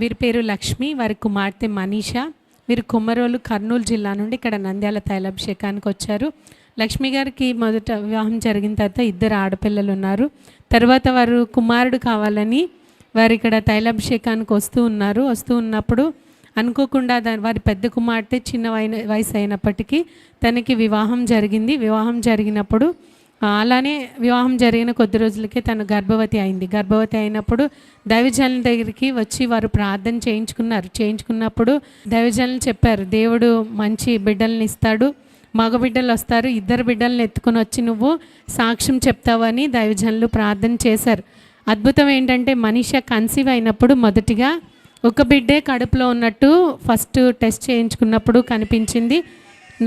వీరి పేరు లక్ష్మి, వారి కుమార్తె మనీషా. వీరు కొమ్మరోలు, కర్నూలు జిల్లా నుండి ఇక్కడ నంద్యాల తైలాభిషేకానికి వచ్చారు. లక్ష్మి గారికి మొదట వివాహం జరిగిన తర్వాత 2 ఆడపిల్లలు ఉన్నారు. తర్వాత వారు కుమారుడు కావాలని వారు ఇక్కడ తైలాభిషేకానికి వస్తూ ఉన్నప్పుడు అనుకోకుండా వారి పెద్ద కుమార్తె చిన్న వయసు అయినప్పటికీ తనకి వివాహం జరిగింది. వివాహం జరిగినప్పుడు అలానే వివాహం జరిగిన కొద్ది రోజులకే తను గర్భవతి అయింది. గర్భవతి అయినప్పుడు దైవజనుల దగ్గరికి వచ్చి వారు ప్రార్థన చేయించుకున్నప్పుడు దైవజనులు చెప్పారు, దేవుడు మంచి బిడ్డల్ని ఇస్తాడు, మగ బిడ్డలు వస్తారు, 2 బిడ్డలను ఎత్తుకొని వచ్చి నువ్వు సాక్ష్యం చెప్తావని దైవజనులు ప్రార్థన చేశారు. అద్భుతం ఏంటంటే మనీషా కన్సీవ్ అయినప్పుడు మొదటిగా ఒక బిడ్డే కడుపులో ఉన్నట్టు ఫస్ట్ టెస్ట్ చేయించుకున్నప్పుడు కనిపించింది.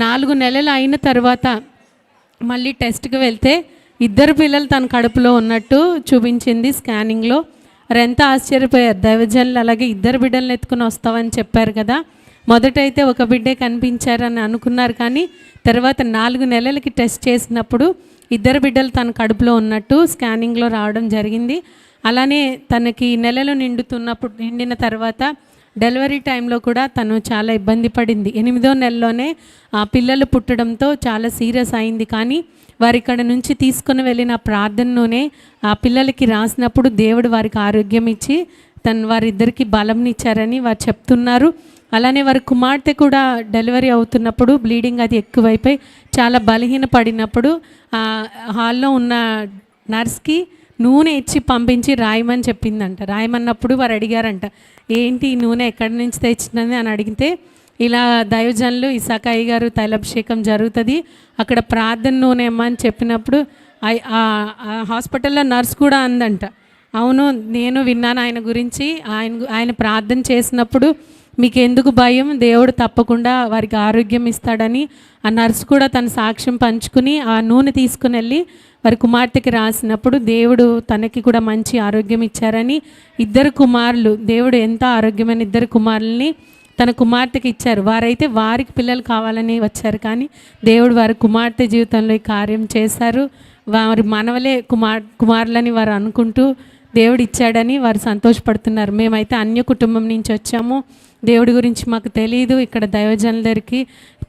4 నెలలు అయిన తర్వాత మళ్ళీ టెస్ట్కి వెళ్తే 2 పిల్లలు తన కడుపులో ఉన్నట్టు చూపించింది స్కానింగ్లో. ఎంత ఆశ్చర్యపోయారు దైవజనులు. అలాగే 2 బిడ్డలను ఎత్తుకుని వస్తావని చెప్పారు కదా, మొదటైతే ఒక బిడ్డే కనిపించారని అనుకున్నారు, కానీ తర్వాత 4 నెలలకి టెస్ట్ చేసినప్పుడు 2 బిడ్డలు తన కడుపులో ఉన్నట్టు స్కానింగ్లో రావడం జరిగింది. అలానే తనకి నెలలు నిండిన తర్వాత డెలివరీ టైంలో కూడా తను చాలా ఇబ్బంది పడింది. 8వ నెలలోనే ఆ పిల్లలు పుట్టడంతో చాలా సీరియస్ అయింది. కానీ వారి ఇక్కడ నుంచి తీసుకుని వెళ్ళిన ప్రార్థనలోనే ఆ పిల్లలకి రాసినప్పుడు దేవుడు వారికి ఆరోగ్యం ఇచ్చి వారిద్దరికి బలంనిచ్చారని వారు చెప్తున్నారు. అలానే వారి కుమార్తె కూడా డెలివరీ అవుతున్నప్పుడు బ్లీడింగ్ అది ఎక్కువైపోయి చాలా బలహీన పడినప్పుడు హాల్లో ఉన్న నర్స్కి నూనె ఇచ్చి పంపించి రాయమని చెప్పిందంట. రాయమన్నప్పుడు వారు అడిగారంట, ఏంటి నూనె ఎక్కడి నుంచి తెచ్చినది అని అడిగితే, ఇలా దైవజనులు ఇసాకయ్య గారు తైలాభిషేకం జరుగుతుంది, అక్కడ ప్రార్థన నూనె అని చెప్పినప్పుడు హాస్పిటల్లో నర్స్ కూడా అందంట, అవును నేను విన్నాను ఆయన గురించి, ఆయన ప్రార్థన చేసినప్పుడు మీకు ఎందుకు భయం, దేవుడు తప్పకుండా వారికి ఆరోగ్యం ఇస్తాడని ఆ నర్సు కూడా తన సాక్ష్యం పంచుకుని ఆ నూనె తీసుకుని వెళ్ళి వారి కుమార్తెకి రాసినప్పుడు దేవుడు తనకి కూడా మంచి ఆరోగ్యం ఇచ్చారని 2 కుమారులు, దేవుడు ఎంత ఆరోగ్యమైన 2 కుమారుల్ని తన కుమార్తెకి ఇచ్చారు. వారైతే వారికి పిల్లలు కావాలని వచ్చారు, కానీ దేవుడు వారి కుమార్తె జీవితంలో ఈ కార్యం చేశారు. వారి మనవలే కుమారులని వారు అనుకుంటూ దేవుడు ఇచ్చాడని వారు సంతోషపడుతున్నారు. మేమైతే అన్య కుటుంబం నుంచి వచ్చాము, దేవుడి గురించి మాకు తెలియదు. ఇక్కడ దైవజనుల దగ్గరికి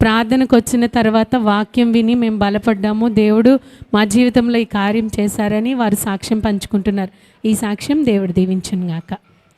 ప్రార్థనకు వచ్చిన తర్వాత వాక్యం విని మేము బలపడ్డాము, దేవుడు మా జీవితంలో ఈ కార్యం చేశారని వారు సాక్ష్యం పంచుకుంటున్నారు. ఈ సాక్ష్యం దేవుడు దీవించును గాక.